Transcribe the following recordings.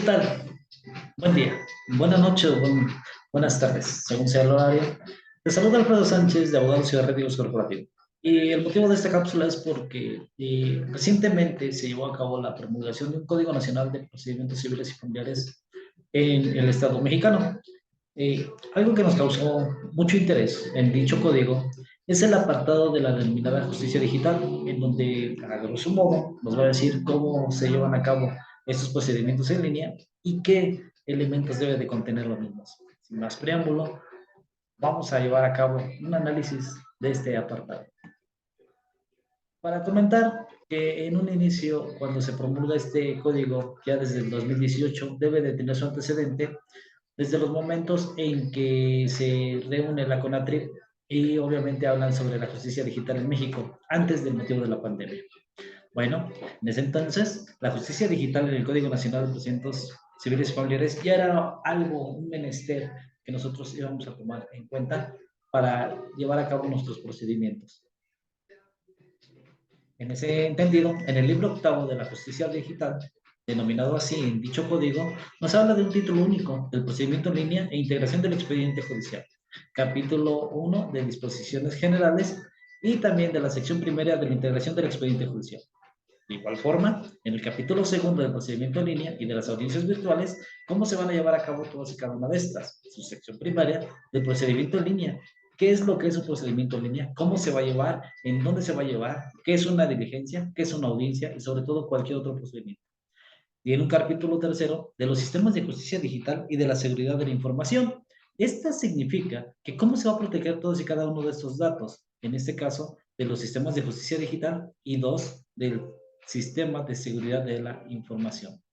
¿Qué tal? Buen día, buena noche o buenas tardes, según sea el horario. Te saluda Alfredo Sánchez de Abogados y Rédigos Corporativo. Y el motivo de esta cápsula es porque recientemente se llevó a cabo la promulgación de un Código Nacional de Procedimientos Civiles y Familiares en el Estado mexicano. Algo que nos causó mucho interés en dicho código es el apartado de la denominada justicia digital, en donde, a grosso modo, nos va a decir cómo se llevan a cabo estos procedimientos en línea y qué elementos debe de contener los mismos. Sin más preámbulo, vamos a llevar a cabo un análisis de este apartado. Para comentar que en un inicio, cuando se promulga este código, ya desde el 2018, debe de tener su antecedente desde los momentos en que se reúne la CONATRIP y obviamente hablan sobre la justicia digital en México, antes del motivo de la pandemia. Bueno, en ese entonces, la justicia digital en el Código Nacional de Procedimientos Civiles y Familiares ya era algo, un menester que nosotros íbamos a tomar en cuenta para llevar a cabo nuestros procedimientos. En ese entendido, en el libro octavo de la justicia digital, denominado así en dicho código, nos habla de un título único, del procedimiento en línea e integración del expediente judicial. Capítulo 1 de disposiciones generales y también de la sección primera de la integración del expediente judicial. De igual forma, en el capítulo segundo del procedimiento en línea y de las audiencias virtuales, cómo se van a llevar a cabo todas y cada una de estas. Su sección primaria del procedimiento en línea. ¿Qué es lo que es un procedimiento en línea? ¿Cómo se va a llevar? ¿En dónde se va a llevar? ¿Qué es una diligencia? ¿Qué es una audiencia? Y sobre todo cualquier otro procedimiento. Y en un capítulo tercero de los sistemas de justicia digital y de la seguridad de la información. Esta significa que cómo se va a proteger todos y cada uno de estos datos, en este caso, de los sistemas de justicia digital y dos, del sistema de seguridad de la información.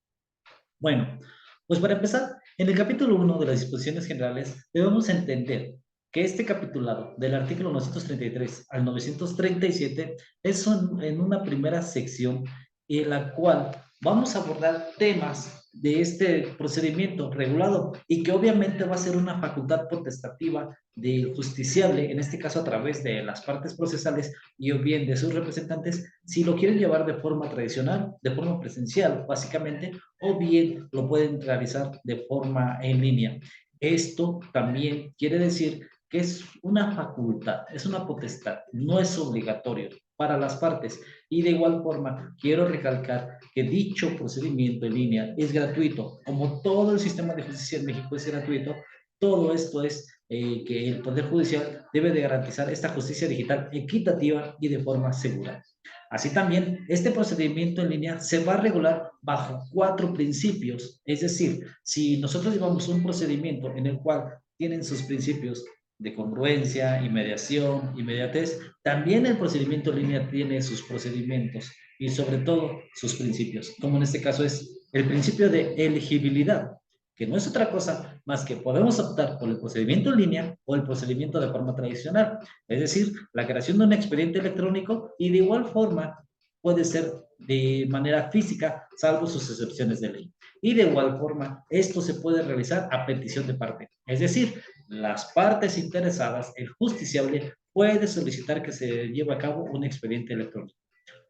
Bueno, pues para empezar, en el capítulo 1 de las disposiciones generales debemos entender que este capitulado del artículo 933 al 937 es en una primera sección en la cual vamos a abordar temas de este procedimiento regulado y que obviamente va a ser una facultad potestativa del justiciable, en este caso a través de las partes procesales y o bien de sus representantes, si lo quieren llevar de forma tradicional, de forma presencial, básicamente, o bien lo pueden realizar de forma en línea. Esto también quiere decir que es una facultad, es una potestad, no es obligatorio para las partes. Y de igual forma, quiero recalcar que dicho procedimiento en línea es gratuito. Como todo el sistema de justicia en México es gratuito, todo esto es que el Poder Judicial debe de garantizar esta justicia digital equitativa y de forma segura. Así también, este procedimiento en línea se va a regular bajo 4 principios. Es decir, si nosotros llevamos un procedimiento en el cual tienen sus principios de congruencia, inmediación, inmediatez, también el procedimiento en línea tiene sus procedimientos y sobre todo sus principios, como en este caso es el principio de elegibilidad, que no es otra cosa más que podemos optar por el procedimiento en línea o el procedimiento de forma tradicional, es decir, la creación de un expediente electrónico y de igual forma puede ser de manera física, salvo sus excepciones de ley. Y de igual forma, esto se puede realizar a petición de parte, es decir, las partes interesadas, el justiciable puede solicitar que se lleve a cabo un expediente electrónico.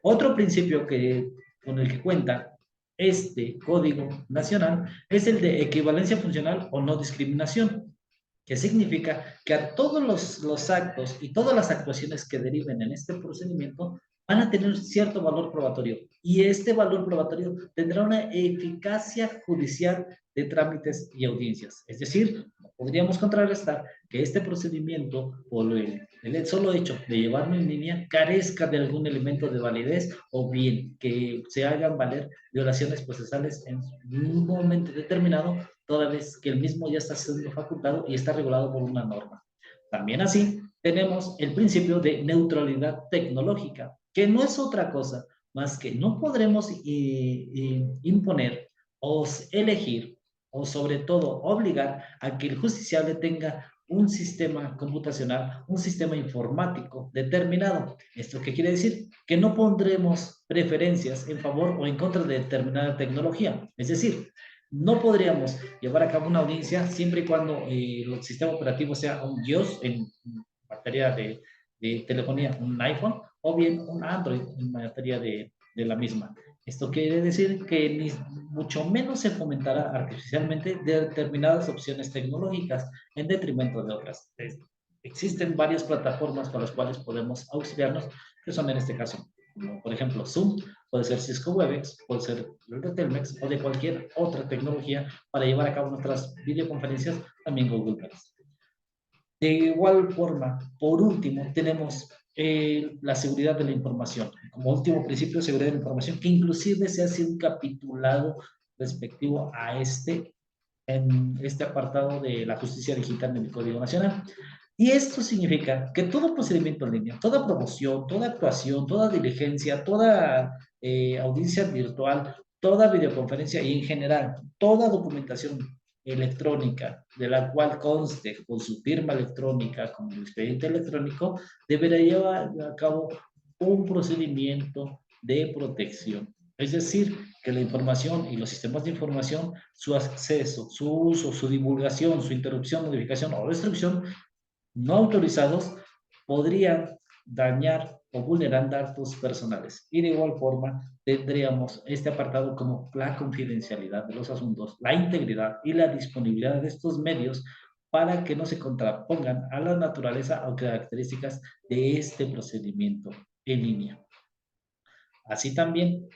Otro principio con el que cuenta este Código Nacional es el de equivalencia funcional o no discriminación, que significa que a todos los actos y todas las actuaciones que deriven en este procedimiento van a tener cierto valor probatorio y este valor probatorio tendrá una eficacia judicial de trámites y audiencias. Es decir, podríamos contrarrestar que este procedimiento, por el solo hecho de llevarlo en línea, carezca de algún elemento de validez o bien que se hagan valer violaciones procesales en un momento determinado, toda vez que el mismo ya está siendo facultado y está regulado por una norma. También así, tenemos el principio de neutralidad tecnológica, que no es otra cosa más que no podremos imponer o elegir o sobre todo obligar a que el justiciable tenga un sistema computacional, un sistema informático determinado. ¿Esto qué quiere decir? Que no pondremos preferencias en favor o en contra de determinada tecnología. Es decir, no podríamos llevar a cabo una audiencia siempre y cuando el sistema operativo sea un iOS en materia de telefonía, un iPhone, o bien un Android en materia de la misma. Esto quiere decir que mucho menos se fomentará artificialmente determinadas opciones tecnológicas en detrimento de otras. Existen varias plataformas con las cuales podemos auxiliarnos, que son en este caso, como por ejemplo Zoom, puede ser Cisco Webex, puede ser el de Telmex o de cualquier otra tecnología para llevar a cabo nuestras videoconferencias, también Google Meet. De igual forma, por último, tenemos la seguridad de la información. Como último principio de seguridad de la información, que inclusive se hace un capitulado respectivo a en este apartado de la justicia digital en el Código Nacional. Y esto significa que todo procedimiento en línea, toda promoción, toda actuación, toda diligencia, toda audiencia virtual, toda videoconferencia y en general, toda documentación electrónica de la cual conste con su firma electrónica como el expediente electrónico, deberá llevar a cabo un procedimiento de protección. Es decir, que la información y los sistemas de información, su acceso, su uso, su divulgación, su interrupción, modificación o destrucción no autorizados podrían dañar o vulnerar datos personales. Y de igual forma, tendríamos este apartado como la confidencialidad de los asuntos, la integridad y la disponibilidad de estos medios para que no se contrapongan a la naturaleza o características de este procedimiento en línea. Así también,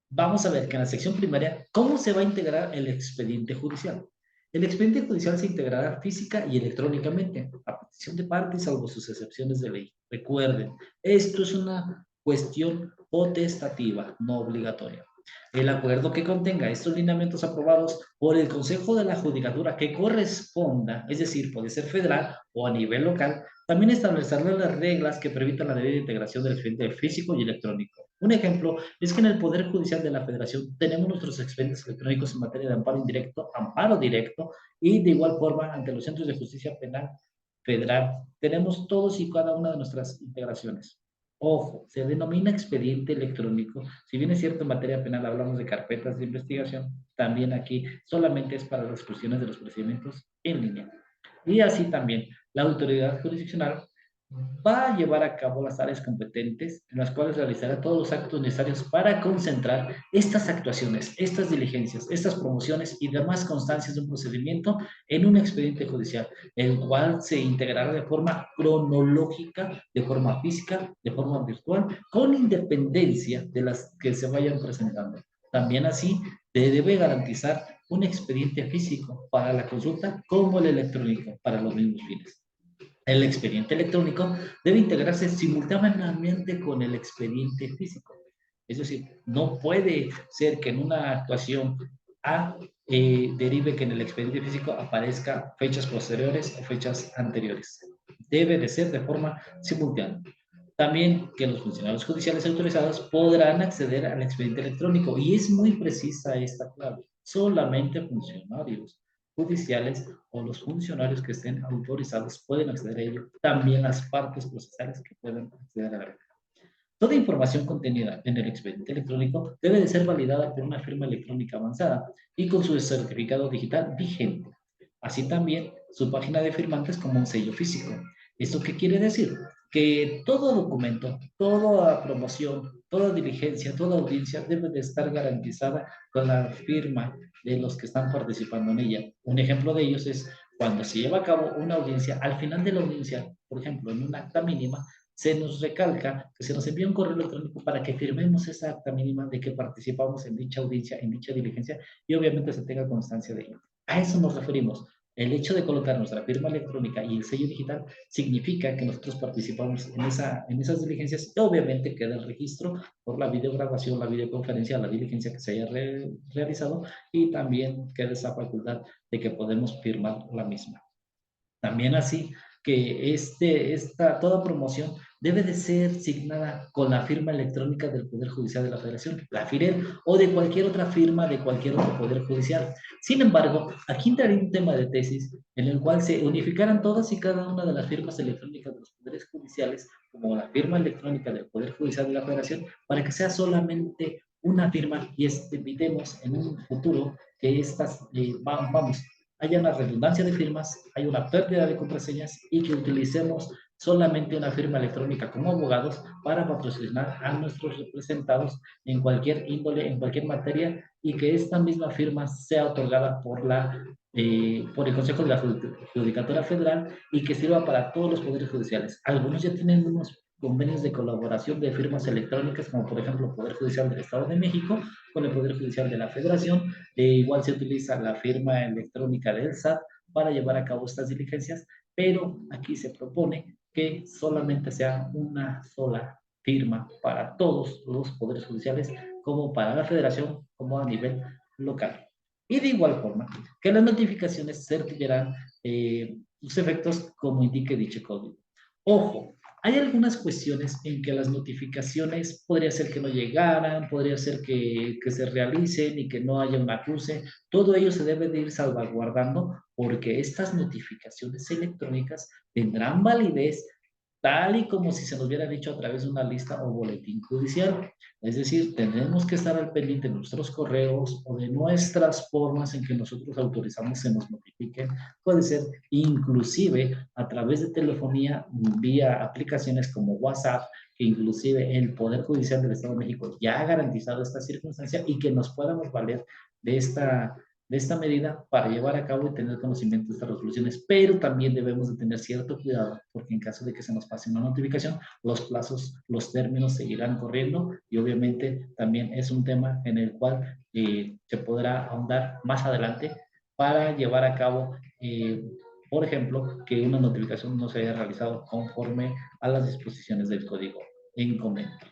vamos a ver que en la sección primaria, ¿cómo se va a integrar el expediente judicial? El expediente judicial se integrará física y electrónicamente, a petición de partes, salvo sus excepciones de ley. Recuerden, esto es una cuestión potestativa, no obligatoria. El acuerdo que contenga estos lineamientos aprobados por el Consejo de la Judicatura que corresponda, es decir, puede ser federal o a nivel local, también establecerá las reglas que permitan la debida integración del expediente físico y electrónico. Un ejemplo es que en el Poder Judicial de la Federación tenemos nuestros expedientes electrónicos en materia de amparo indirecto, amparo directo y de igual forma ante los centros de justicia penal federal. Tenemos todos y cada una de nuestras integraciones. Ojo, se denomina expediente electrónico. Si bien es cierto en materia penal hablamos de carpetas de investigación, también aquí solamente es para las cuestiones de los procedimientos en línea. Y así también la autoridad jurisdiccional va a llevar a cabo las áreas competentes en las cuales realizará todos los actos necesarios para concentrar estas actuaciones, estas diligencias, estas promociones y demás constancias de un procedimiento en un expediente judicial, el cual se integrará de forma cronológica, de forma física, de forma virtual, con independencia de las que se vayan presentando. También así debe garantizar un expediente físico para la consulta como el electrónico para los mismos fines. El expediente electrónico debe integrarse simultáneamente con el expediente físico. Es decir, no puede ser que en una actuación A derive que en el expediente físico aparezca fechas posteriores o fechas anteriores. Debe de ser de forma simultánea. También que los funcionarios judiciales autorizados podrán acceder al expediente electrónico y es muy precisa esta clave. Solamente funcionarios judiciales o los funcionarios que estén autorizados pueden acceder a ello. También las partes procesales que puedan acceder a la red. Toda información contenida en el expediente electrónico debe de ser validada por una firma electrónica avanzada y con su certificado digital vigente. Así también su página de firmantes como un sello físico. ¿Esto qué quiere decir? Que todo documento, toda promoción, toda diligencia, toda audiencia debe de estar garantizada con la firma de los que están participando en ella. Un ejemplo de ellos es cuando se lleva a cabo una audiencia, al final de la audiencia, por ejemplo, en una acta mínima, se nos recalca que se nos envía un correo electrónico para que firmemos esa acta mínima de que participamos en dicha audiencia, en dicha diligencia, y obviamente se tenga constancia de ello. A eso nos referimos. El hecho de colocar nuestra firma electrónica y el sello digital significa que nosotros participamos en esas diligencias y obviamente queda el registro por la videograbación, la videoconferencia, la diligencia que se haya realizado y también queda esa facultad de que podemos firmar la misma. También así que toda promoción debe de ser signada con la firma electrónica del Poder Judicial de la Federación, la FIREL, o de cualquier otra firma de cualquier otro Poder Judicial. Sin embargo, aquí entraría un tema de tesis en el cual se unificaran todas y cada una de las firmas electrónicas de los Poderes Judiciales, como la firma electrónica del Poder Judicial de la Federación, para que sea solamente una firma y evitemos en un futuro que estas, haya una redundancia de firmas, hay una pérdida de contraseñas y que utilicemos solamente una firma electrónica como abogados para patrocinar a nuestros representados en cualquier índole, en cualquier materia, y que esta misma firma sea otorgada por el Consejo de la Judicatura Federal y que sirva para todos los poderes judiciales. Algunos ya tienen unos convenios de colaboración de firmas electrónicas, como por ejemplo el Poder Judicial del Estado de México con el Poder Judicial de la Federación. Igual se utiliza la firma electrónica del SAT para llevar a cabo estas diligencias, pero aquí se propone que solamente sea una sola firma para todos los poderes judiciales, como para la Federación, como a nivel local. Y de igual forma, que las notificaciones certificarán sus efectos como indique dicho código. Ojo, hay algunas cuestiones en que las notificaciones podría ser que no llegaran, podría ser que se realicen y que no haya un acuse. Todo ello se debe de ir salvaguardando porque estas notificaciones electrónicas tendrán validez tal y como si se nos hubiera dicho a través de una lista o boletín judicial. Es decir, tenemos que estar al pendiente de nuestros correos o de nuestras formas en que nosotros autorizamos se nos notifiquen. Puede ser inclusive a través de telefonía, vía aplicaciones como WhatsApp, que inclusive el Poder Judicial del Estado de México ya ha garantizado esta circunstancia y que nos podamos valer de esta medida para llevar a cabo y tener conocimiento de estas resoluciones, pero también debemos de tener cierto cuidado porque en caso de que se nos pase una notificación, los plazos, los términos seguirán corriendo y obviamente también es un tema en el cual se podrá ahondar más adelante para llevar a cabo, por ejemplo, que una notificación no se haya realizado conforme a las disposiciones del código en comento.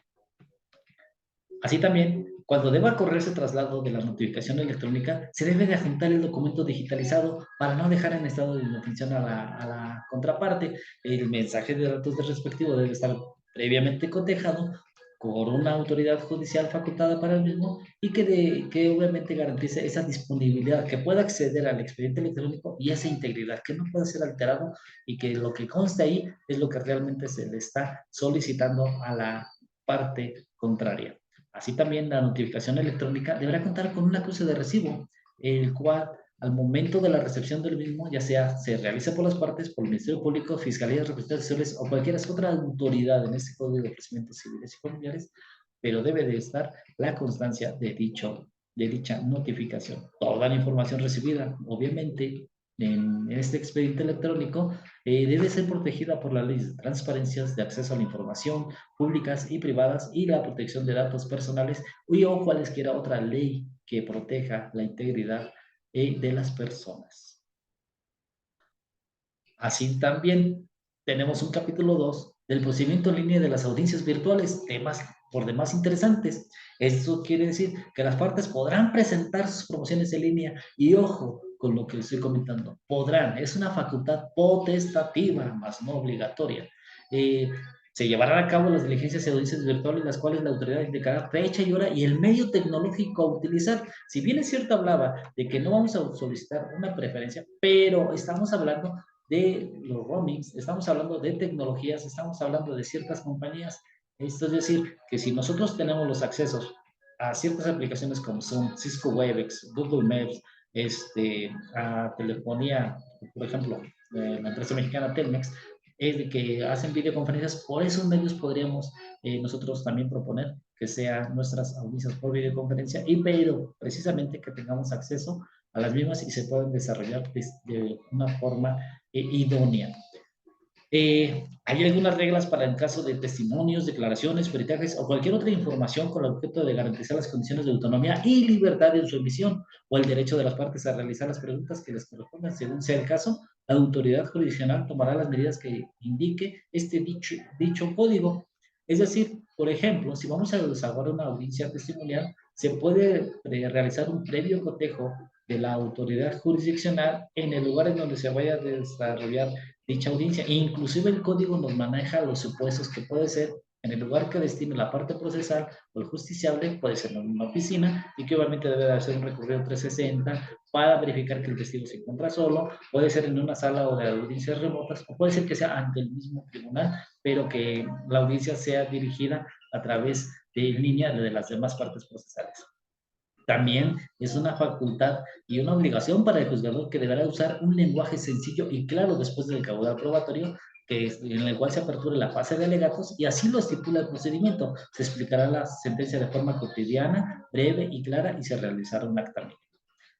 Así también, cuando deba correrse traslado de la notificación electrónica, se debe de adjuntar el documento digitalizado para no dejar en estado de inofensión a la contraparte. El mensaje de datos del respectivo debe estar previamente cotejado por una autoridad judicial facultada para el mismo y que obviamente garantice esa disponibilidad, que pueda acceder al expediente electrónico y esa integridad, que no pueda ser alterado y que lo que conste ahí es lo que realmente se le está solicitando a la parte contraria. Así también la notificación electrónica deberá contar con un acuse de recibo, el cual al momento de la recepción del mismo, ya sea se realice por las partes, por el Ministerio Público, Fiscalía, representantes sociales o cualquier otra autoridad en este Código de Procedimientos Civiles y Familiares, pero debe de estar la constancia de dicha notificación. Toda la información recibida, obviamente, en este expediente electrónico debe ser protegida por las leyes de transparencias, de acceso a la información públicas y privadas y la protección de datos personales o cualesquiera otra ley que proteja la integridad de las personas. Así también tenemos un capítulo 2 del procedimiento en línea de las audiencias virtuales, temas por demás interesantes. Esto quiere decir que las partes podrán presentar sus promociones en línea y ojo con lo que estoy comentando, podrán, es una facultad potestativa, más no obligatoria. Se llevarán a cabo las diligencias y audiencias virtuales, las cuales la autoridad indicará fecha y hora y el medio tecnológico a utilizar. Si bien es cierto, hablaba de que no vamos a solicitar una preferencia, pero estamos hablando de los roamings, estamos hablando de tecnologías, estamos hablando de ciertas compañías. Esto es decir, que si nosotros tenemos los accesos a ciertas aplicaciones como Zoom, Cisco Webex, Google Maps, a telefonía, por ejemplo, la empresa mexicana Telmex, es de que hacen videoconferencias, por esos medios podríamos nosotros también proponer que sean nuestras audiencias por videoconferencia, pero precisamente que tengamos acceso a las mismas y se puedan desarrollar de una forma idónea. Hay algunas reglas para el caso de testimonios, declaraciones, peritajes o cualquier otra información con el objeto de garantizar las condiciones de autonomía y libertad en su emisión o el derecho de las partes a realizar las preguntas que les correspondan según sea el caso. La autoridad jurisdiccional tomará las medidas que indique dicho código. Es decir, por ejemplo, si vamos a desarrollar una audiencia testimonial, se puede realizar un previo cotejo de la autoridad jurisdiccional en el lugar en donde se vaya a desarrollar dicha audiencia. Inclusive el código nos maneja los supuestos que puede ser en el lugar que destine la parte procesal o el justiciable, puede ser en una oficina y que obviamente debe de hacer un recorrido 360 para verificar que el testigo se encuentra solo, puede ser en una sala o de audiencias remotas o puede ser que sea ante el mismo tribunal, pero que la audiencia sea dirigida a través de línea de las demás partes procesales. También es una facultad y una obligación para el juzgador que deberá usar un lenguaje sencillo y claro después del caudal probatorio en el cual se apertura la fase de alegatos y así lo estipula el procedimiento. Se explicará la sentencia de forma cotidiana, breve y clara y se realizará un acta mínima.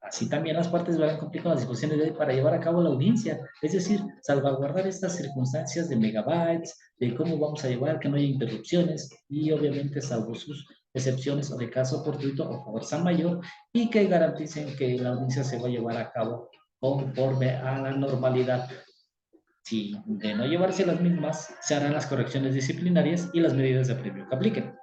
Así también las partes deberán cumplir con las disposiciones de ley para llevar a cabo la audiencia, es decir, salvaguardar estas circunstancias de megabytes, de cómo vamos a llevar, que no haya interrupciones y obviamente salvo sus excepciones o de caso fortuito o fuerza mayor y que garanticen que la audiencia se va a llevar a cabo conforme a la normalidad. Si de no llevarse las mismas, se harán las correcciones disciplinarias y las medidas de apremio que apliquen.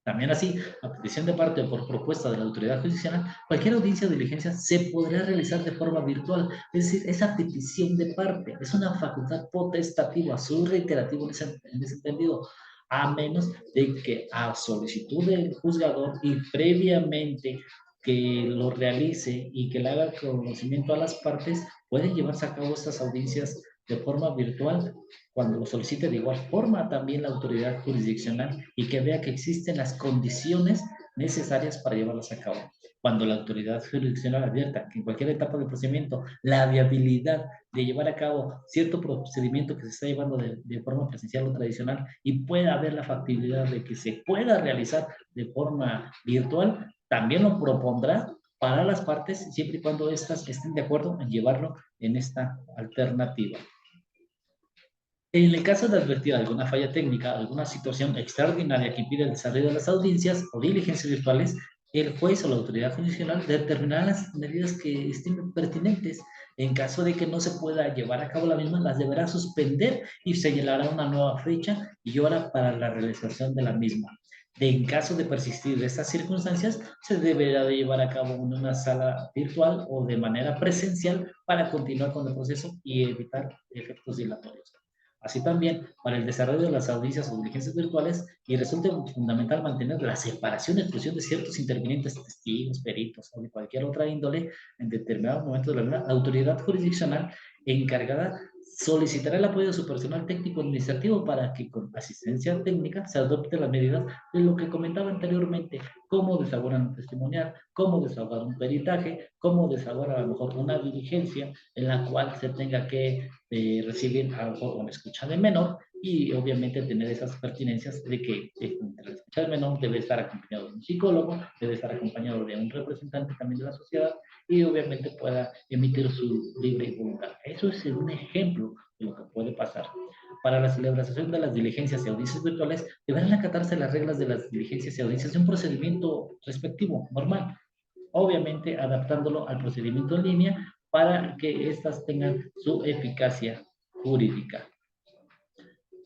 También así, a petición de parte o por propuesta de la autoridad judicial, cualquier audiencia o diligencia se podrá realizar de forma virtual. Es decir, esa petición de parte es una facultad potestativa, soy reiterativo en ese entendido, a menos de que a solicitud del juzgador y previamente que lo realice y que le haga conocimiento a las partes, pueden llevarse a cabo estas audiencias de forma virtual cuando lo solicite de igual forma también la autoridad jurisdiccional y que vea que existen las condiciones necesarias para llevarlas a cabo. Cuando la autoridad jurisdiccional advierta que en cualquier etapa del procedimiento la viabilidad de llevar a cabo cierto procedimiento que se está llevando de forma presencial o tradicional y pueda haber la factibilidad de que se pueda realizar de forma virtual, también lo propondrá para las partes siempre y cuando éstas estén de acuerdo en llevarlo en esta alternativa. En el caso de advertir alguna falla técnica, alguna situación extraordinaria que impide el desarrollo de las audiencias o diligencias virtuales, el juez o la autoridad judicial determinará las medidas que estimen pertinentes. En caso de que no se pueda llevar a cabo la misma, las deberá suspender y señalará una nueva fecha y hora para la realización de la misma. En caso de persistir estas circunstancias, se deberá de llevar a cabo en una sala virtual o de manera presencial para continuar con el proceso y evitar efectos dilatorios. Así también, para el desarrollo de las audiencias o diligencias virtuales, y resulta fundamental mantener la separación y exclusión de ciertos intervinientes, testigos, peritos o de cualquier otra índole en determinado momento de la autoridad jurisdiccional encargada solicitará el apoyo de su personal técnico administrativo para que con asistencia técnica se adopte las medidas de lo que comentaba anteriormente, cómo desahogar un testimonial, cómo desahogar un peritaje, cómo desahogar a lo mejor una diligencia en la cual se tenga que recibir a lo mejor una escucha de menor y obviamente tener esas pertinencias de que entre la escucha del menor debe estar acompañado de un psicólogo, debe estar acompañado de un representante también de la sociedad y obviamente pueda emitir su libre voluntad. Eso es un ejemplo de lo que puede pasar. Para la celebración de las diligencias y audiencias virtuales, deberán acatarse las reglas de las diligencias y audiencias de un procedimiento respectivo, normal, obviamente adaptándolo al procedimiento en línea para que éstas tengan su eficacia jurídica.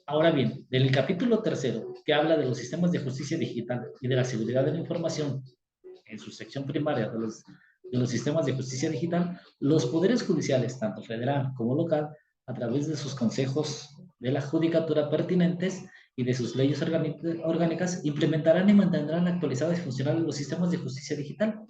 Ahora bien, del capítulo tercero, que habla de los sistemas de justicia digital y de la seguridad de la información, en su sección primaria de los sistemas de justicia digital, los poderes judiciales, tanto federal como local, a través de sus consejos de la judicatura pertinentes y de sus leyes orgánicas, implementarán y mantendrán actualizados y funcionales los sistemas de justicia digital.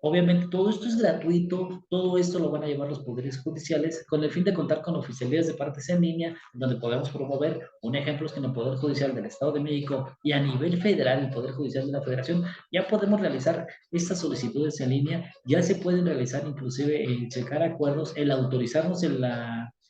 Obviamente todo esto es gratuito, todo esto lo van a llevar los poderes judiciales con el fin de contar con oficialías de partes en línea, donde podemos promover, un ejemplo es que en el Poder Judicial del Estado de México y a nivel federal, el Poder Judicial de la Federación, ya podemos realizar estas solicitudes en línea, ya se pueden realizar inclusive el checar acuerdos, el autorizarnos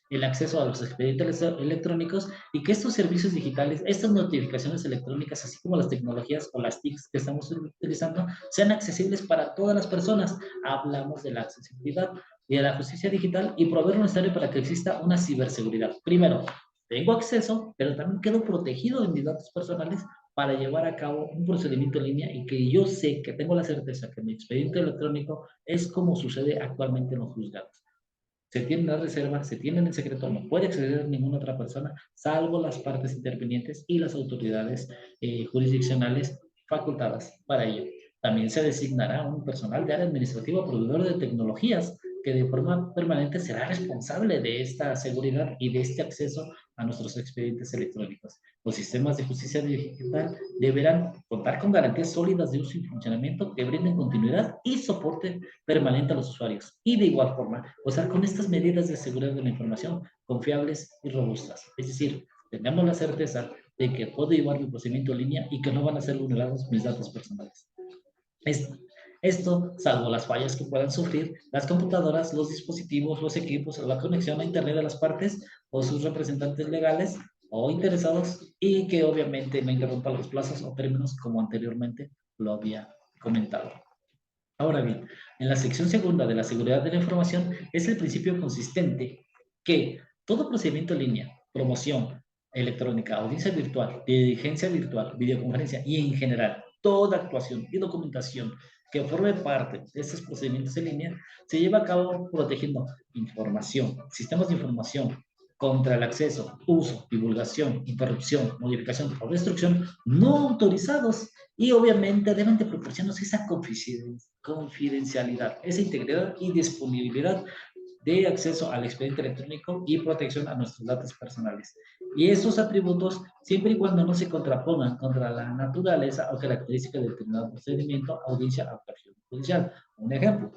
el acceso a los expedientes electrónicos y que estos servicios digitales, estas notificaciones electrónicas, así como las tecnologías o las TICs que estamos utilizando, sean accesibles para todas las personas. Hablamos de la accesibilidad y de la justicia digital y proveer lo necesario para que exista una ciberseguridad. Primero, tengo acceso, pero también quedo protegido de mis datos personales para llevar a cabo un procedimiento en línea y que yo sé que tengo la certeza que mi expediente electrónico es como sucede actualmente en los juzgados. Se tiene la reserva, se tiene en el secreto, no puede acceder ninguna otra persona, salvo las partes intervinientes y las autoridades jurisdiccionales facultadas para ello. También se designará un personal de área administrativa proveedor de tecnologías que de forma permanente será responsable de esta seguridad y de este acceso a nuestros expedientes electrónicos. Los sistemas de justicia digital deberán contar con garantías sólidas de uso y funcionamiento que brinden continuidad y soporte permanente a los usuarios. Y de igual forma, gozar con estas medidas de seguridad de la información confiables y robustas. Es decir, tengamos la certeza de que puedo llevar mi procedimiento en línea y que no van a ser vulnerados mis datos personales. Esto, salvo las fallas que puedan sufrir las computadoras, los dispositivos, los equipos o la conexión a Internet de las partes o sus representantes legales o interesados y que obviamente no interrumpa los plazos o términos como anteriormente lo había comentado. Ahora bien, en la sección segunda de la seguridad de la información es el principio consistente que todo procedimiento en línea, promoción electrónica, audiencia virtual, diligencia virtual, videoconferencia y en general toda actuación y documentación que forme parte de estos procedimientos en línea se lleva a cabo protegiendo información, sistemas de información contra el acceso, uso, divulgación, interrupción, modificación o destrucción no autorizados y obviamente deben de proporcionarnos esa confidencialidad, esa integridad y disponibilidad de acceso al expediente electrónico y protección a nuestros datos personales. Y estos atributos, siempre y cuando no se contrapongan contra la naturaleza o característica de determinado procedimiento, audiencia o actuación judicial. Un ejemplo,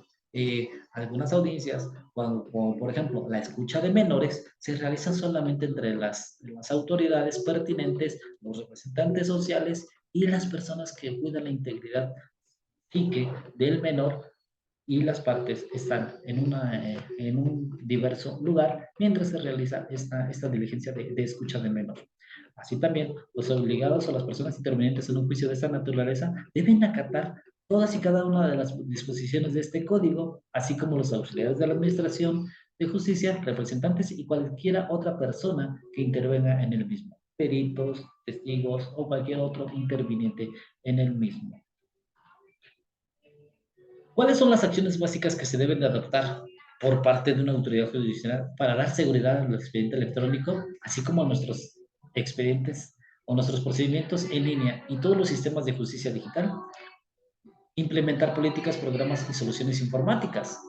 algunas audiencias, como por ejemplo la escucha de menores, se realiza solamente entre las autoridades pertinentes, los representantes sociales y las personas que cuidan la integridad psique del menor y las partes están en un diverso lugar mientras se realiza esta diligencia de escucha de menor. Así también, los obligados o las personas intervinientes en un juicio de esta naturaleza deben acatar todas y cada una de las disposiciones de este código, así como los auxiliares de la administración de justicia, representantes y cualquiera otra persona que intervenga en el mismo, peritos, testigos o cualquier otro interviniente en el mismo. ¿Cuáles son las acciones básicas que se deben de adoptar por parte de una autoridad judicial para dar seguridad al expediente electrónico, así como a nuestros expedientes o nuestros procedimientos en línea y todos los sistemas de justicia digital? Implementar políticas, programas y soluciones informáticas.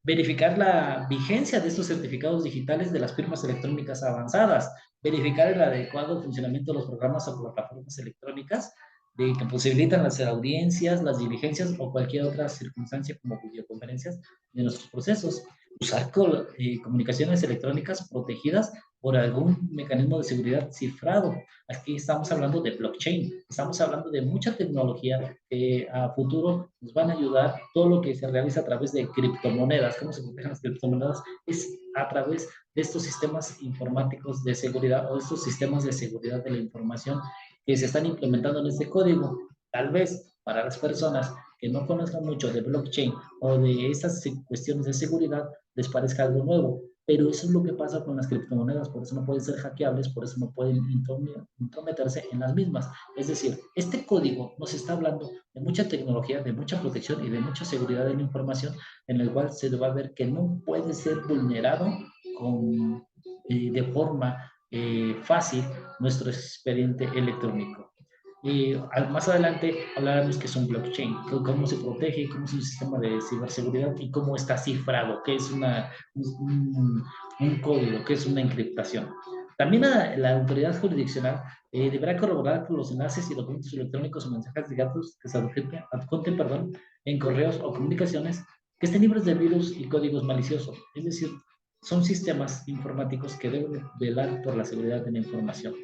Verificar la vigencia de estos certificados digitales de las firmas electrónicas avanzadas. Verificar el adecuado funcionamiento de los programas o plataformas electrónicas que posibilitan las audiencias, las diligencias o cualquier otra circunstancia como videoconferencias de nuestros procesos. Usar comunicaciones electrónicas protegidas por algún mecanismo de seguridad cifrado. Aquí estamos hablando de blockchain, estamos hablando de mucha tecnología que a futuro nos van a ayudar. Todo lo que se realiza a través de criptomonedas, cómo se protegen las criptomonedas, es a través de estos sistemas informáticos de seguridad o estos sistemas de seguridad de la información que se están implementando en este código. Tal vez para las personas que no conozcan mucho de blockchain o de estas cuestiones de seguridad les parezca algo nuevo, pero eso es lo que pasa con las criptomonedas, por eso no pueden ser hackeables, por eso no pueden intrometerse en las mismas. Es decir, este código nos está hablando de mucha tecnología, de mucha protección y de mucha seguridad de la información, en el cual se va a ver que no puede ser vulnerado de forma fácil nuestro expediente electrónico. Y más adelante hablaremos qué es un blockchain, cómo se protege, cómo es un sistema de ciberseguridad y cómo está cifrado, qué es un código, qué es una encriptación. También la autoridad jurisdiccional deberá corroborar que los enlaces y documentos electrónicos o mensajes de datos que se adjunten en correos o comunicaciones que estén libres de virus y códigos maliciosos. Es decir, son sistemas informáticos que deben velar por la seguridad de la información.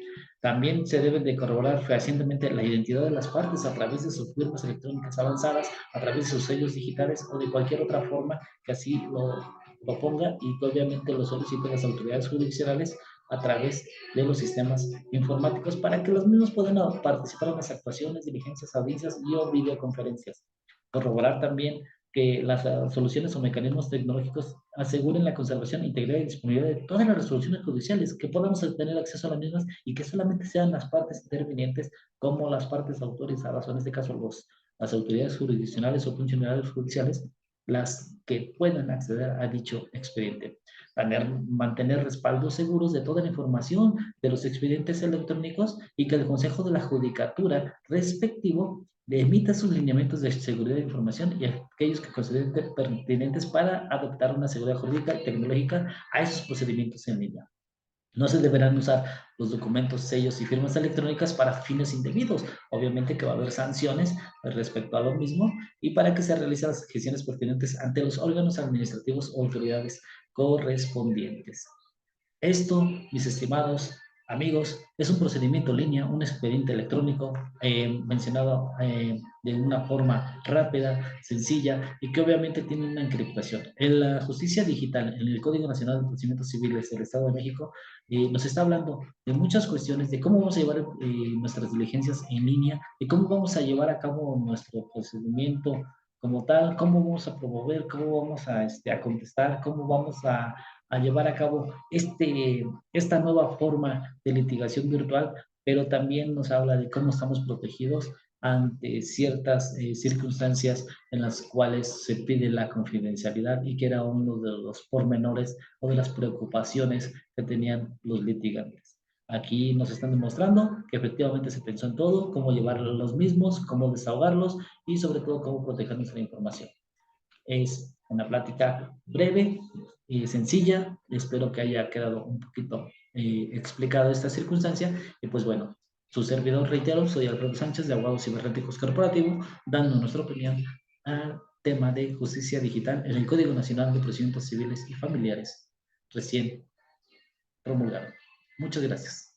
También se debe de corroborar fehacientemente la identidad de las partes a través de sus firmas electrónicas avanzadas, a través de sus sellos digitales o de cualquier otra forma que así lo ponga y que obviamente lo soliciten las autoridades jurisdiccionales a través de los sistemas informáticos para que los mismos puedan participar en las actuaciones, diligencias, audiencias y o videoconferencias. Corroborar también que las soluciones o mecanismos tecnológicos aseguren la conservación, integridad y disponibilidad de todas las resoluciones judiciales, que podamos tener acceso a las mismas y que solamente sean las partes intervinientes como las partes autorizadas, o en este caso las autoridades jurisdiccionales o funcionarios judiciales, las que puedan acceder a dicho expediente. Mantener respaldos seguros de toda la información de los expedientes electrónicos y que el Consejo de la Judicatura respectivo emita sus lineamientos de seguridad de información y aquellos que consideren pertinentes para adoptar una seguridad jurídica y tecnológica a esos procedimientos en línea. No se deberán usar los documentos, sellos y firmas electrónicas para fines indebidos. Obviamente que va a haber sanciones respecto a lo mismo y para que se realicen las gestiones pertinentes ante los órganos administrativos o autoridades correspondientes. Esto, mis estimados, Amigos, es un procedimiento en línea, un expediente electrónico mencionado de una forma rápida, sencilla y que obviamente tiene una encriptación. En la justicia digital, en el Código Nacional de Procedimientos Civiles del Estado de México, nos está hablando de muchas cuestiones, de cómo vamos a llevar nuestras diligencias en línea, de cómo vamos a llevar a cabo nuestro procedimiento como tal, cómo vamos a promover, cómo vamos a contestar, cómo vamos a llevar a cabo esta nueva forma de litigación virtual, pero también nos habla de cómo estamos protegidos ante ciertas circunstancias en las cuales se pide la confidencialidad y que era uno de los pormenores o de las preocupaciones que tenían los litigantes. Aquí nos están demostrando que efectivamente se pensó en todo, cómo llevar los mismos, cómo desahogarlos y sobre todo cómo proteger nuestra información. Es una plática breve y sencilla. Espero que haya quedado un poquito explicado esta circunstancia. Y pues bueno, su servidor, reitero, soy Alfredo Sánchez de Abogados Cibernéticos Corporativo, dando nuestra opinión al tema de justicia digital en el Código Nacional de Procedimientos Civiles y Familiares recién promulgado. Muchas gracias.